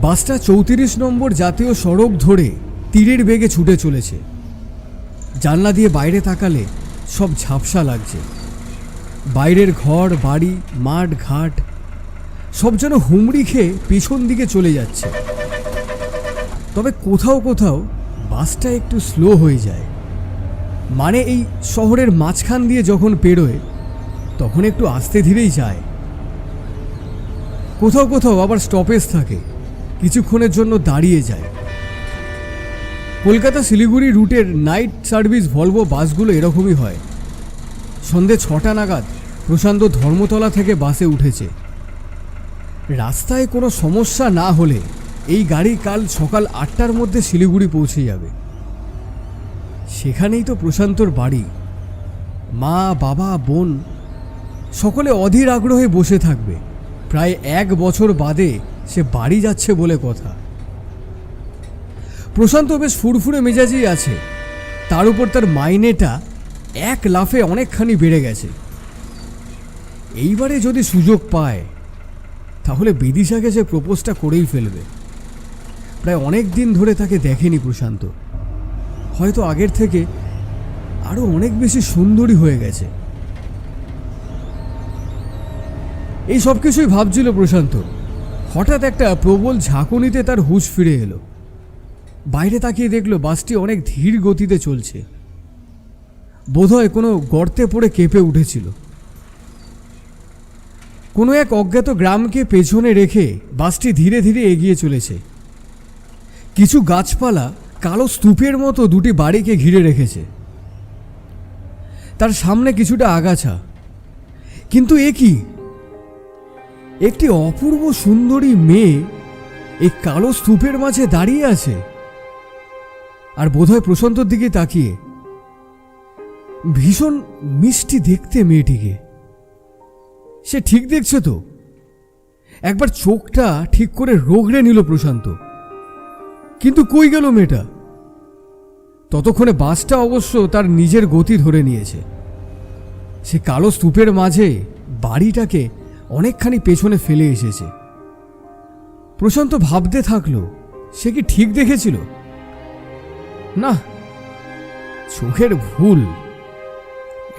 বাসটা ৩৪ নম্বর জাতীয় সড়ক ধরে তীরের বেগে ছুটে চলেছে। জানলা দিয়ে বাইরে তাকালে সব ঝাপসা লাগছে। বাইরের ঘর বাড়ি মাঠ ঘাট সব যেন হুমড়ি খেয়ে পেছন দিকে চলে যাচ্ছে। তবে কোথাও কোথাও বাসটা একটু স্লো হয়ে যায়, মানে এই শহরের মাঝখান দিয়ে যখন পেরোয় তখন একটু আস্তে ধীরেই যায়। কোথাও কোথাও আবার স্টপেজ থাকে, কিছুক্ষণের জন্য দাঁড়িয়ে যায়। কলকাতা শিলিগুড়ি রুটের নাইট সার্ভিস ভলভো বাসগুলো এরকমই হয়। সন্ধে ৬টা নাগাদ প্রশান্ত ধর্মতলা থেকে বাসে উঠেছে। রাস্তায় কোনো সমস্যা না হলে এই গাড়ি কাল সকাল ৮টার মধ্যে শিলিগুড়ি পৌঁছে যাবে। সেখানেই তো প্রশান্তর বাড়ি। মা বাবা বোন সকলে অধীর আগ্রহে বসে থাকবে। প্রায় ১ বছর বাদে সে বাড়ি যাচ্ছে বলে কথা। প্রশান্ত বেশ ফুরফুরে মেজাজেই আছে। তার উপর তার মাইনেটা এক লাফে অনেকখানি বেড়ে গেছে। এইবারে যদি সুযোগ পায় তাহলে বিদিশাকে সে প্রপোজটা করেই ফেলবে। প্রায় অনেক দিন ধরে তাকে দেখেনি প্রশান্ত। হয়তো আগের থেকে আরো অনেক বেশি সুন্দরী হয়ে গেছে। এই সব কিছুই ভাবছিল প্রশান্ত। হঠাৎ একটা প্রবল ঝাঁকুনিতে তার হুঁশ ফিরে এলো। বাইরে তাকিয়ে দেখলো বাসটি অনেক ধীর গতিতে চলছে। বোধহয় কোনো গর্তে পড়ে কেঁপে উঠেছিল। কোনো এক অজ্ঞাত গ্রামকে পেছনে রেখে বাসটি ধীরে ধীরে এগিয়ে চলেছে। কিছু গাছপালা কালো স্তূপের মতো দুটি বাড়িকে ঘিরে রেখেছে। তার সামনে কিছুটা আগাছা। কিন্তু এ কি? একটি অপূর্ব সুন্দরী মেয়ে এই কালো স্তূপের মাঝে দাঁড়িয়ে আছে আর বোধহয় প্রশান্তর দিকে তাকিয়ে। ভীষণ মিষ্টি দেখতে মেয়েটিকে। সে ঠিক দেখছে তো? একবার চোখটা ঠিক করে রোগড়ে নিল প্রশান্ত। কিন্তু কই গেল মেয়েটা? ততক্ষণে বাসটা অবশ্য তার নিজের গতি ধরে নিয়েছে। সে কালো স্তূপের মাঝে বাড়িটাকে অনেকখানি পেছনে ফেলে এসেছে। প্রশান্ত ভাবতে থাকলো, সে কি ঠিক দেখেছিল? না, চোখের ভুল।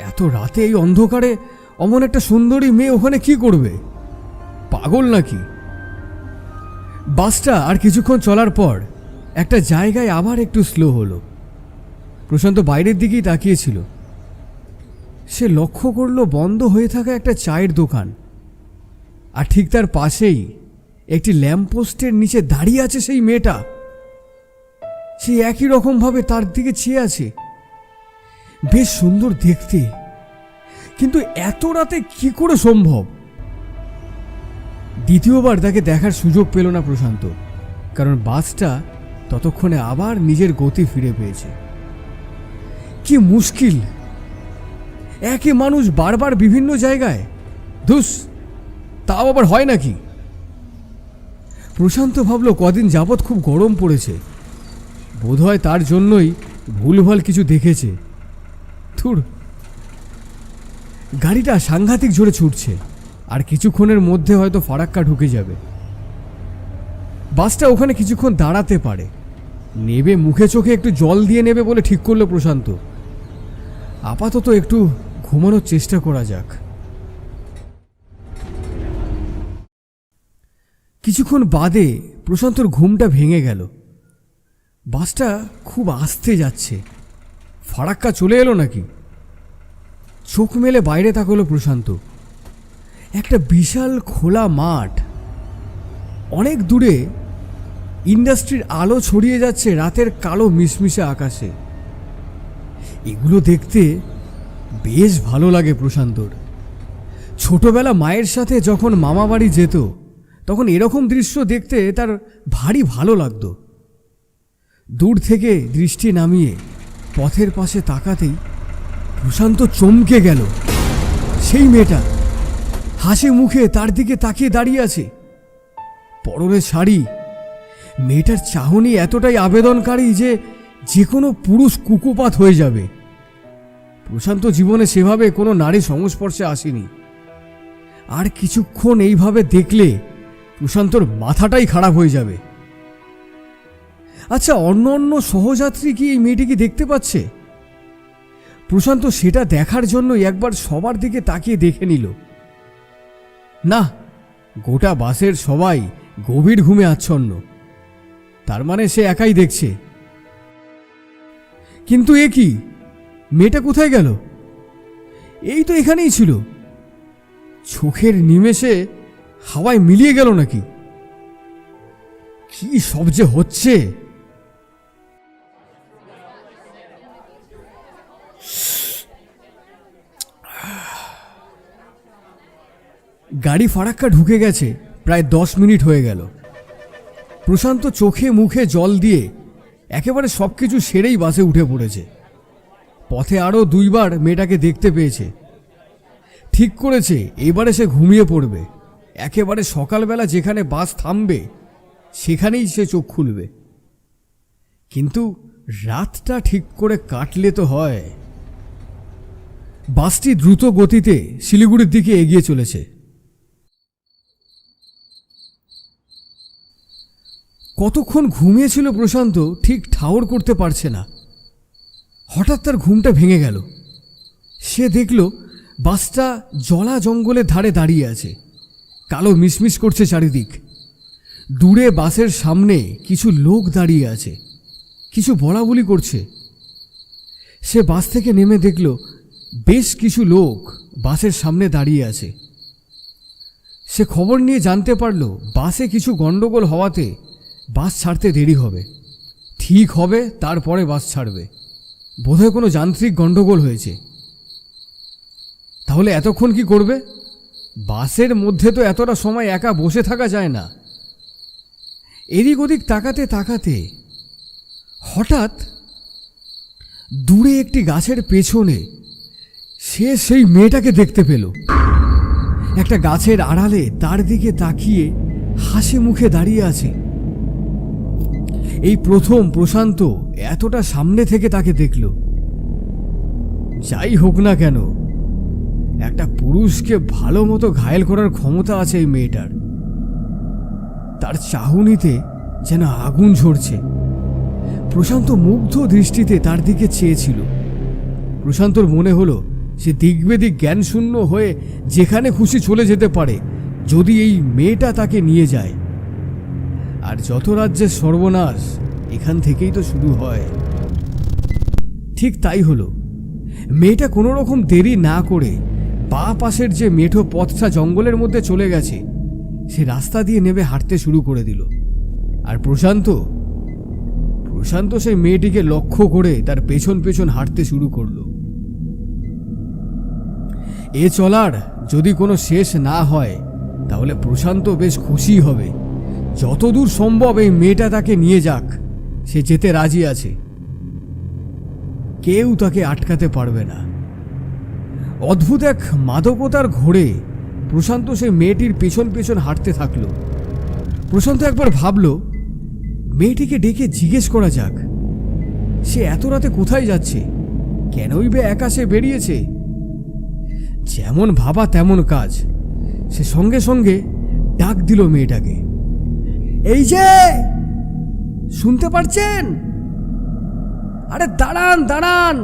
এত রাতে এই অন্ধকারে অমন একটা সুন্দরী মেয়ে ওখানে কি করবে? পাগল নাকি? বাসটা আর কিছুক্ষণ চলার পর একটা জায়গায় আবার একটু স্লো হলো। প্রশান্ত বাইরের দিকেই তাকিয়েছিল। সে লক্ষ্য করলো বন্ধ হয়ে থাকা একটা চায়ের দোকান, আর ঠিক তার পাশেই একটি ল্যাম্পপোস্টের নিচে দাঁড়িয়ে আছে সেই মেয়েটা। সে একই রকমভাবে তার দিকে চেয়ে আছে। বেশ সুন্দর দেখতে, কিন্তু এত রাতে কি করে সম্ভব? দ্বিতীয়বার তাকে দেখার সুযোগ পেল না প্রশান্ত, কারণ বাসটা ততক্ষণে আবার নিজের গতি ফিরে পেয়েছে। কি মুশকিল! একই মানুষ বারবার বিভিন্ন জায়গায়, ধুস, তাও আবার হয় নাকি? প্রশান্ত ভাবলো কদিন যাবৎ খুব গরম পড়েছে, বোধহয় তার জন্যই ভুলভাল কিছু দেখেছে। ধুর, গাড়িটা সাংঘাতিক জোরে ছুটছে, আর কিছুক্ষণের মধ্যে হয়তো ফারাক্কা ঢুকে যাবে। বাসটা ওখানে কিছুক্ষণ দাঁড়াতে পারে, নেবে মুখে চোখে একটু জল দিয়ে নেবে বলে ঠিক করলো প্রশান্ত। আপাতত একটু ঘুমানোর চেষ্টা করা যাক। কিছুক্ষণ বাদে প্রশান্তর ঘুমটা ভেঙে গেল। বাসটা খুব আস্তে যাচ্ছে। ফারাক্কা চলে এলো নাকি? চোখ মেলে বাইরে তাকালো প্রশান্ত। একটা বিশাল খোলা মাঠ, অনেক দূরে ইন্ডাস্ট্রির আলো ছড়িয়ে যাচ্ছে রাতের কালো মিশমিশে আকাশে। এগুলো দেখতে বেশ ভালো লাগে প্রশান্তর। ছোটবেলা মায়ের সাথে যখন মামা বাড়ি যেত তখন এরকম দৃশ্য দেখতে তার ভারী ভালো লাগতো। দূর থেকে দৃষ্টি নামিয়ে পথের পাশে তাকাতেই প্রশান্ত চমকে গেল। সেই মেয়েটা হাসি মুখে তার দিকে তাকিয়ে দাঁড়িয়ে আছে, পরনে শাড়ি। মেয়েটার চাহনি এতটাই আবেদনকারী যে যে কোনো পুরুষ কুকুপাত হয়ে যাবে। প্রশান্ত জীবনে সেভাবে কোনো নারী সংস্পর্শে আসেনি। আর কিছুক্ষণ এইভাবে দেখলে প্রশান্তর মাথাটাই খারাপ হয়ে যাবে। আচ্ছা, অন্য অন্য সহযাত্রী কি এই মেয়েটিকে দেখতে পাচ্ছে? প্রশান্ত সেটা দেখার জন্য একবার সবার দিকে তাকিয়ে দেখে নিল। না, গোটা বাসের সবাই গভীর ঘুমে আচ্ছন্ন। তার মানে সে একাই দেখছে। কিন্তু এ কি, মেয়েটা কোথায় গেল? এই তো এখানেই ছিল। চোখের নিমেষে হাওয়ায় মিলিয়ে গেল নাকি? কি সব যে হচ্ছে! গাড়ি ফারাক্কা ঢুকে গেছে প্রায় 10 মিনিট হয়ে গেল। প্রশান্ত চোখে মুখে জল দিয়ে একেবারে সবকিছু সেরেই বাসে উঠে পড়েছে। পথে আরও 2 বার মেয়েটাকে দেখতে পেয়েছে। ঠিক করেছে এবারে সে ঘুমিয়ে পড়বে। একেবারে সকালবেলা যেখানে বাস থামবে সেখানেই সে চোখ খুলবে। কিন্তু রাতটা ঠিক করে কাটলে তো হয়। বাসটি দ্রুত গতিতে শিলিগুড়ির দিকে এগিয়ে চলেছে। কতক্ষণ ঘুমিয়েছিল প্রশান্ত ঠিক ঠাউর করতে পারছে না। হঠাৎ তার ঘুমটা ভেঙে গেল। সে দেখল বাসটা জলা জঙ্গলের ধারে দাঁড়িয়ে আছে। কালো মিসমিস করছে চারিদিক। দূরে বাসের সামনে কিছু লোক দাঁড়িয়ে আছে, কিছু বলাবলি করছে। সে বাস থেকে নেমে দেখল বেশ কিছু লোক বাসের সামনে দাঁড়িয়ে আছে। সে খবর নিয়ে জানতে পারল বাসে কিছু গন্ডগোল হওয়াতে বাস ছাড়তে দেরি হবে। ঠিক হবে তারপরে বাস ছাড়বে। বোধহয় কোনো যান্ত্রিক গন্ডগোল হয়েছে। তাহলে এতক্ষণ কি করবে? বাসের মধ্যে তো এতটা সময় একা বসে থাকা যায় না। এদিক ওদিক তাকাতে তাকাতে হঠাৎ দূরে একটি গাছের পেছনে সে সেই মেয়েটাকে দেখতে পেল। একটা গাছের আড়ালে তার দিকে তাকিয়ে হাসি মুখে দাঁড়িয়ে আছে। এই প্রথম প্রশান্ত এতটা সামনে থেকে তাকে দেখল। যাই হোক না কেন, একটা পুরুষকে ভালো মতো ঘায়েল করার ক্ষমতা আছে এই মেয়েটার। তার চাহনিতে যেন আগুন ঝরছে। প্রশান্ত মুগ্ধ দৃষ্টিতে তার দিকে চেয়েছিল। প্রশান্তর মনে হলো সে দিগ্বেদিক জ্ঞানশূন্য হয়ে যেখানে খুশি চলে যেতে পারে যদি এই মেয়েটা তাকে নিয়ে যায়। আর যত রাজ্যের সর্বনাশ এখান থেকেই তো শুরু হয়। ঠিক তাই হলো। মেয়েটা কোনো রকম দেরি না করে বাঁ পাশের যে মেঠো পথটা জঙ্গলের মধ্যে চলে গেছে সে রাস্তা দিয়ে নেমে হাঁটতে শুরু করে দিল। আর প্রশান্ত সেই মেয়েটিকে লক্ষ্য করে তার পেছন পেছন হাঁটতে শুরু করলো। এ চলার যদি কোনো শেষ না হয় তাহলে প্রশান্ত বেশ খুশি হবে। যতদূর সম্ভব এই মেয়েটা তাকে নিয়ে যাক, সে যেতে রাজি আছে। কেউ তাকে আটকাতে পারবে না। অদ্ভুত এক মাদকতার ঘোরে প্রশান্ত সেই মেয়েটির পেছন পেছন হাঁটতে থাকলো। প্রশান্ত একবার ভাবল মেয়েটিকে ডেকে জিজ্ঞেস করা যাক সে এত রাতে কোথায় যাচ্ছে, কেনই বে একা সে বেরিয়েছে। যেমন ভাবা তেমন কাজ। সে সঙ্গে সঙ্গে ডাক দিল মেয়েটাকে, এই যে, শুনতে পারছেন? আরে দাঁড়ান দাঁড়ান।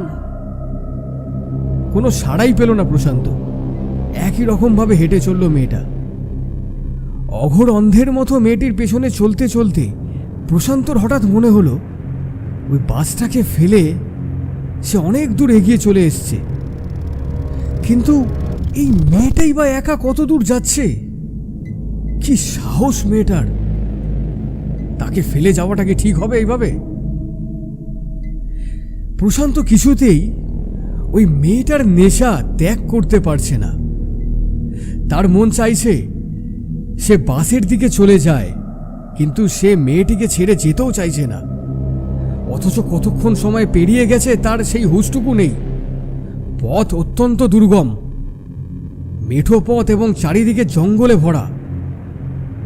কোনো সাড়াই পেল না প্রশান্ত। একই রকম ভাবে হেঁটে চলল মেয়েটা। অঘোর অন্ধের মতো মেয়েটির পেছনে চলতে চলতে প্রশান্তর হঠাৎ মনে হলো ওই বাসটাকে ফেলে সে অনেক দূর এগিয়ে চলে এসছে। কিন্তু এই মেয়েটাই বা একা কত দূর যাচ্ছে? কি সাহস মেয়েটার! তাকে ফেলে যাওয়াটা কি ঠিক হবে এইভাবে? প্রশান্ত কিছুতেই ওই মেয়েটার নেশা ত্যাগ করতে পারছে না। তার মন চাইছে সে বাসের দিকে চলে যায়, কিন্তু সে মেয়েটিকে ছেড়ে যেতেও চাইছে না। অথচ কতক্ষণ সময় পেরিয়ে গেছে তার সেই হুঁশটুকু নেই। পথ অত্যন্ত দুর্গম, মেঠো পথ এবং চারিদিকে জঙ্গলে ভরা।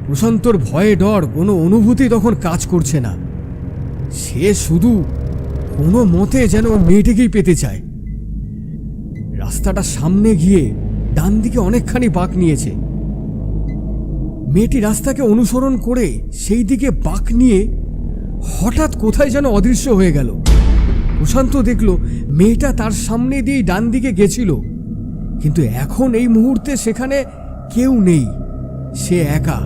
প্রশান্তর ভয়ে ডর কোনো অনুভূতি তখন কাজ করছে না। সে শুধু কোনো মতে যেন মেয়েটিকেই পেতে চায়। রাস্তাটা সামনে গিয়ে ডান দিকে অনেকখানি বাঁক নিয়েছে। মেয়েটি রাস্তাকে অনুসরণ করে সেই দিকে বাঁক নিয়ে হঠাৎ কোথায় যেন অদৃশ্য হয়ে গেল। প্রশান্ত দেখল মেয়েটা তার সামনে দিয়েই ডান দিকে গেছিল, কিন্তু এখন এই মুহূর্তে সেখানে কেউ নেই। সে একা,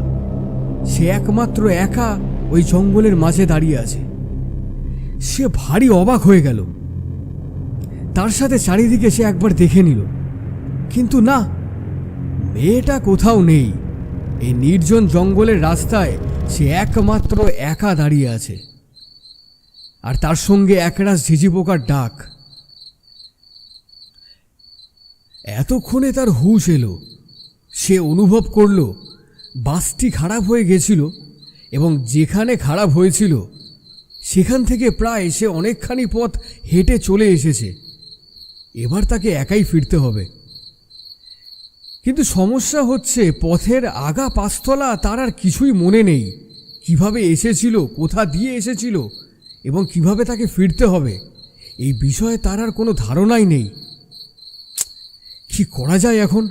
সে একমাত্র একা ওই জঙ্গলের মাঝে দাঁড়িয়ে আছে। সে ভারী অবাক হয়ে গেল। তার সাথে চারিদিকে সে একবার দেখে নিল, কিন্তু না, মেয়েটা কোথাও নেই। এই নির্জন জঙ্গলের রাস্তায় সে একমাত্র একা দাঁড়িয়ে আছে, আর তার সঙ্গে একরাশ ঝিঝি পোকার ডাক। এতক্ষণে তার হুঁশ এলো। সে অনুভব করল বাসটি খারাপ হয়ে গেছিল, এবং যেখানে খারাপ হয়েছিল সেখান থেকে প্রায় সে অনেকখানি পথ হেঁটে চলে এসেছে। এবার তাকে একাই ফিরতে হবে। কিন্তু সমস্যা হচ্ছে, পথের আগা পাঁচতলা তার আর কিছুই মনে নেই। কিভাবে এসেছিল, কোথা দিয়ে এসেছিল, এবং কিভাবে তাকে ফিরতে হবে এই বিষয়ে তার আর কোনো ধারণাই নেই। কি করা যায় এখন?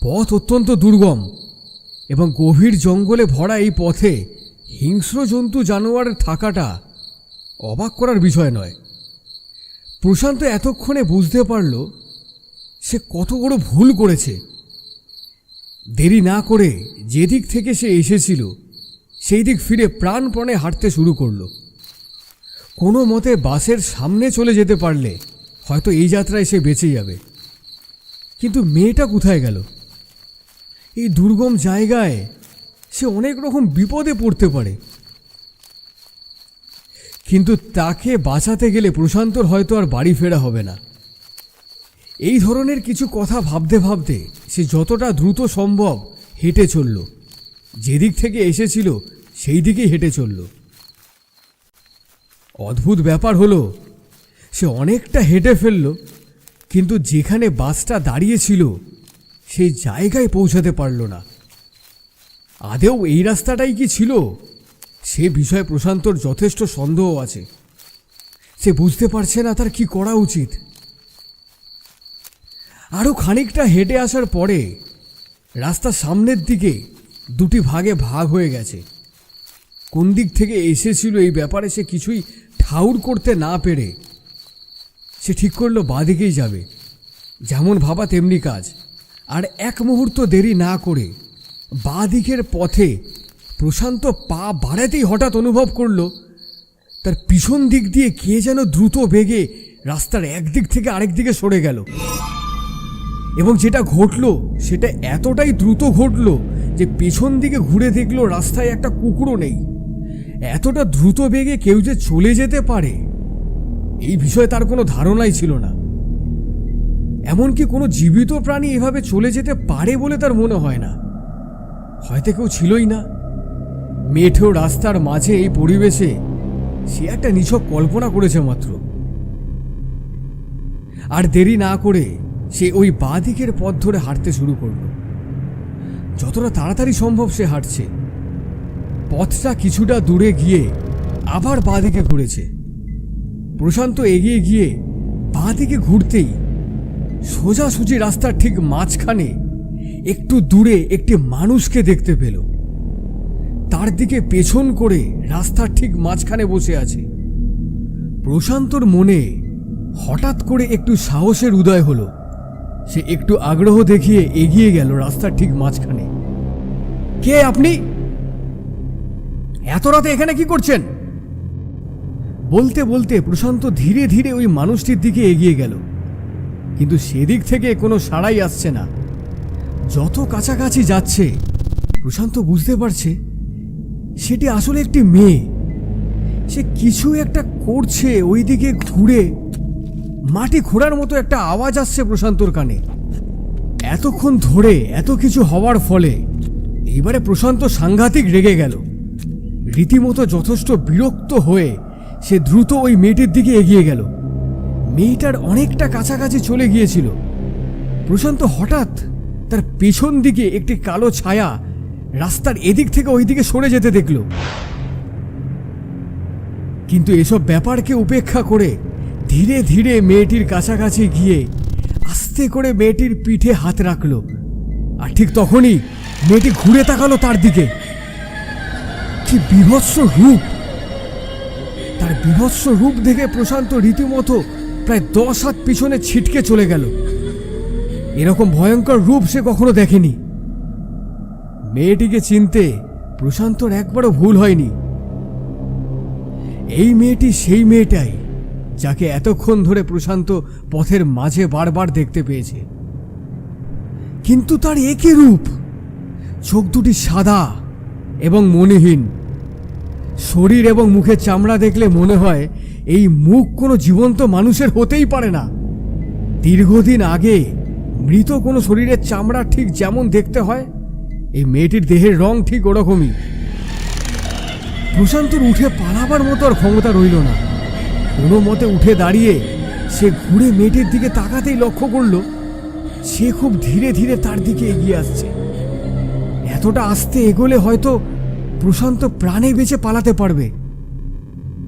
পথ অত্যন্ত দুর্গম এবং গভীর জঙ্গলে ভরা এই পথে হিংস্র জন্তু জানোয়ার থাকাটা অবাক করার বিষয় নয়। প্রশান্ত এতক্ষণে বুঝতে পারল সে কত বড় ভুল করেছে। দেরি না করে যেদিক থেকে সে এসেছিল সেই দিক ফিরে প্রাণপণে হাঁটতে শুরু করল। কোনো মতে বাসের সামনে চলে যেতে পারলে হয়তো এই যাত্রায় সে বেঁচে যাবে। কিন্তু মেয়েটা কোথায় গেল? এই দুর্গম জায়গায় সে অনেক রকম বিপদে পড়তে পারে, কিন্তু তাকে বাঁচাতে গেলে প্রশান্তর হয়তো আর বাড়ি ফেরা হবে না। এই ধরনের কিছু কথা ভাবতে ভাবতে সে যতটা দ্রুত সম্ভব হেঁটে চলল। যেদিক থেকে এসেছিল সেই দিকেই হেঁটে চলল। অদ্ভুত ব্যাপার হলো, সে অনেকটা হেঁটে ফেলল, কিন্তু যেখানে বাসটা দাঁড়িয়েছিল সেই জায়গায় পৌঁছাতে পারল না। আদেও এই রাস্তাটাই কি ছিল সে বিষয়ে প্রশান্তর যথেষ্ট সন্দেহ আছে। সে বুঝতে পারছে না তার কি করা উচিত। আরও খানিকটা হেঁটে আসার পরে রাস্তার সামনের দিকে দুটি ভাগে ভাগ হয়ে গেছে। কোন দিক থেকে এসেছিল এই ব্যাপারে সে কিছুই ঠাউর করতে না পেরে সে ঠিক করলো বাঁ দিকেই যাবে। যেমন ভাবা তেমনি কাজ। আর এক মুহূর্ত দেরি না করে বাঁ দিকের পথে প্রশান্ত পা বাড়াতেই হঠাৎ অনুভব করল তার পিছন দিক দিয়ে কে যেন দ্রুত বেগে রাস্তার একদিক থেকে আরেক দিকে সরে গেল। এবং যেটা ঘটল সেটা এতটাই দ্রুত ঘটল যে পেছন দিকে ঘুরে দেখলো রাস্তায় একটা কুকুরও নেই। এতটা দ্রুত বেগে কেউ যে চলে যেতে পারে এই বিষয়ে তার কোনো ধারণাই ছিল না। এমনকি কোনো জীবিত প্রাণী এভাবে চলে যেতে পারে বলে তার মনে হয় না। হয়তো কেউ ছিলই না। মেঠো রাস্তার মাঝে এই পরিবেশে সে একটা নিছক কল্পনা করেছে মাত্র। আর দেরি না করে সে ওই বাঁ দিকের পথ ধরে হাঁটতে শুরু করল। যতটা তাড়াতাড়ি সম্ভব সে হাঁটছে। পথটা কিছুটা দূরে গিয়ে আবার বাঁ দিকে ঘুরেছে। প্রশান্ত এগিয়ে গিয়ে বাঁ দিকে ঘুরতেই সোজাসুজি রাস্তার ঠিক মাঝখানে একটু দূরে একটি মানুষকে দেখতে পেল। তার দিকে পেছন করে রাস্তার ঠিক মাঝখানে বসে আছে। প্রশান্তর মনে হঠাৎ করে একটু সাহসের উদয় হলো। সে একটু আগ্রহ দেখিয়ে এগিয়ে গেল রাস্তার ঠিক মাঝখানে। কে আপনি? এত রাতে এখানে কি করছেন? বলতে বলতে প্রশান্ত ধীরে ধীরে ওই মানুষটির দিকে এগিয়ে গেল, কিন্তু সেদিক থেকে কোনো সাড়াই আসছে না। যত কাছাকাছি যাচ্ছে প্রশান্ত বুঝতে পারছে সেটি আসলে একটি মেয়ে। সে কিছু একটা করছে। ওই দিকে ঘুরে মাটি খোঁড়ার মতো একটা আওয়াজ আসছে প্রশান্তর কানে। এতক্ষণ ধরে এত কিছু হওয়ার ফলে এইবারে প্রশান্ত সাংঘাতিক রেগে গেল। রীতিমতো যথেষ্ট বিরক্ত হয়ে সে দ্রুত ওই মেয়েটির দিকে এগিয়ে গেল। মেয়েটার অনেকটা কাছাকাছি চলে গিয়েছিল। প্রশান্ত হঠাৎ তার পেছন দিকে একটি কালো ছায়া রাস্তার এদিক থেকে ওই দিকে সরে যেতে দেখল। কিন্তু এসব ব্যাপারকে উপেক্ষা করে ধীরে ধীরে মেয়েটির কাছাকাছি গিয়ে আস্তে করে মেয়েটির পিঠে হাত রাখল। আর ঠিক তখনই মেয়েটি ঘুরে তাকালো তার দিকে। কি বিভৎস রূপ! তার বীভৎস রূপ দেখে প্রশান্ত রীতিমতো প্রায় 10 হাত পিছনে ছিটকে চলে গেল। এরকম ভয়ঙ্কর রূপ সে কখনো দেখেনি। মেয়েটিকে চিনতে প্রশান্তর একবারও ভুল হয়নি। এই মেয়েটি সেই মেয়েটাই যাকে এতক্ষণ ধরে প্রশান্ত পথের মাঝে বারবার দেখতে পেয়েছে। কিন্তু তার একই রূপ, চোখ দুটি সাদা এবং মনেহীন। শরীর এবং মুখের চামড়া দেখলে মনে হয় এই মুখ কোনো জীবন্ত মানুষের হতেই পারে না। দীর্ঘদিন আগে মৃত কোনো শরীরের চামড়া ঠিক যেমন দেখতে হয়, এই মেয়েটির দেহের রং ঠিক ওরকমই। প্রশান্তর উঠে পালাবার মতো আর ক্ষমতা রইল না। কোনো মতে উঠে দাঁড়িয়ে সে ঘুরে মেয়েটির দিকে তাকাতেই লক্ষ্য করল সে খুব ধীরে ধীরে তার দিকে এগিয়ে আসছে। এতটা আস্তে এগোলে হয়তো প্রশান্ত প্রাণে বেঁচে পালাতে পারবে।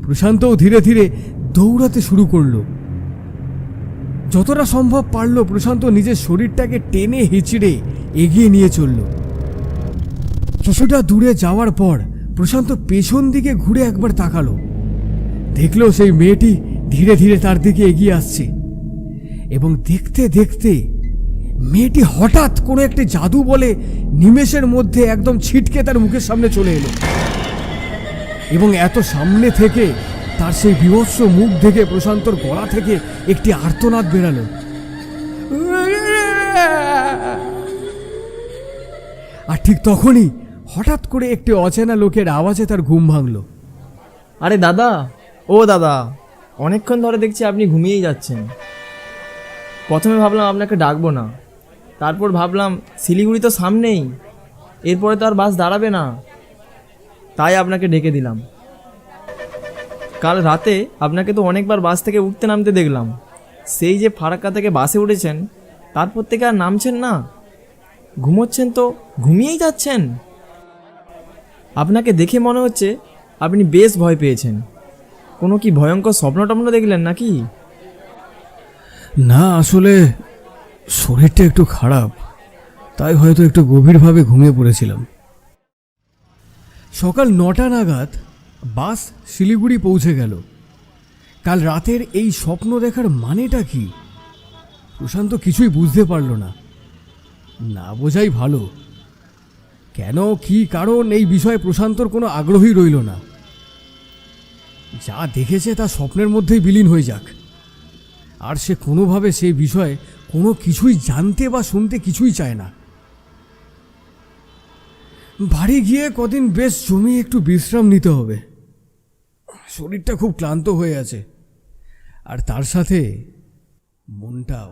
প্রশান্তও ধীরে ধীরে দৌড়াতে শুরু করলো। যতটা সম্ভব পারল প্রশান্ত নিজের শরীরটাকে টেনে হিচড়ে এগিয়ে নিয়ে চলল। কিছুটা দূরে যাওয়ার পর প্রশান্ত পেছন দিকে ঘুরে একবার তাকালো। দেখলো সেই মেয়েটি ধীরে ধীরে তার দিকে এগিয়ে আসছে এবং দেখতে দেখতে মেয়েটি হঠাৎ কোনো একটি জাদু বলে নিমেষের মধ্যে একদম ছিটকে তার মুখের সামনে চলে এলো এবং এত সামনে থেকে তার সেই বিভৎস মুখ দেখে প্রশান্তর গলা থেকে একটি আর্তনাদ বেরালো। আর ঠিক তখনই হঠাৎ করে একটি অচেনা লোকের আওয়াজে তার ঘুম ভাঙলো। আরে দাদা, ও দাদা, অনেকক্ষণ ধরে দেখছি আপনি ঘুমিয়েই যাচ্ছেন। প্রথমে ভাবলাম আপনাকে ডাকবো না, তারপর ভাবলাম শিলিগুড়ি তো সামনেই, এরপরে তো আর বাস দাঁড়াবে না, তাই আপনাকে ডেকে দিলাম। কাল রাতে আপনাকে তো অনেকবার বাস থেকে উঠতে নামতে দেখলাম। সেই যে ফারাক্কা থেকে বাসে উঠেছেন তারপর থেকে আর নামছেন না, ঘুমোচ্ছেন তো ঘুমিয়েই যাচ্ছেন। আপনাকে দেখে মনে হচ্ছে আপনি বেশ ভয় পেয়েছেন। কোনো কি ভয়ঙ্কর স্বপ্ন টপ্ন দেখলেন নাকি? না, আসলে শরীরটা একটু খারাপ, তাই হয়তো একটু গভীরভাবে ঘুমিয়ে পড়েছিলাম। সকাল 9টা নাগাদ বাস শিলিগুড়ি পৌঁছে গেল। কাল রাতের এই স্বপ্ন দেখার মানেটা কি প্রশান্ত কিছুই বুঝতে পারল না। না বোঝাই ভালো। কেন, কি কারণ, এই বিষয়ে প্রশান্তর কোনো আগ্রহই রইল না। যা দেখেছে তা স্বপ্নের মধ্যেই বিলীন হয়ে যাক। আর সে কোনোভাবে সেই বিষয়ে কোনো কিছুই জানতে বা শুনতে কিছুই চায় না। বাড়ি গিয়ে কদিন বেশ জমিয়ে একটু বিশ্রাম নিতে হবে। শরীরটা খুব ক্লান্ত হয়ে আছে, আর তার সাথে মনটাও।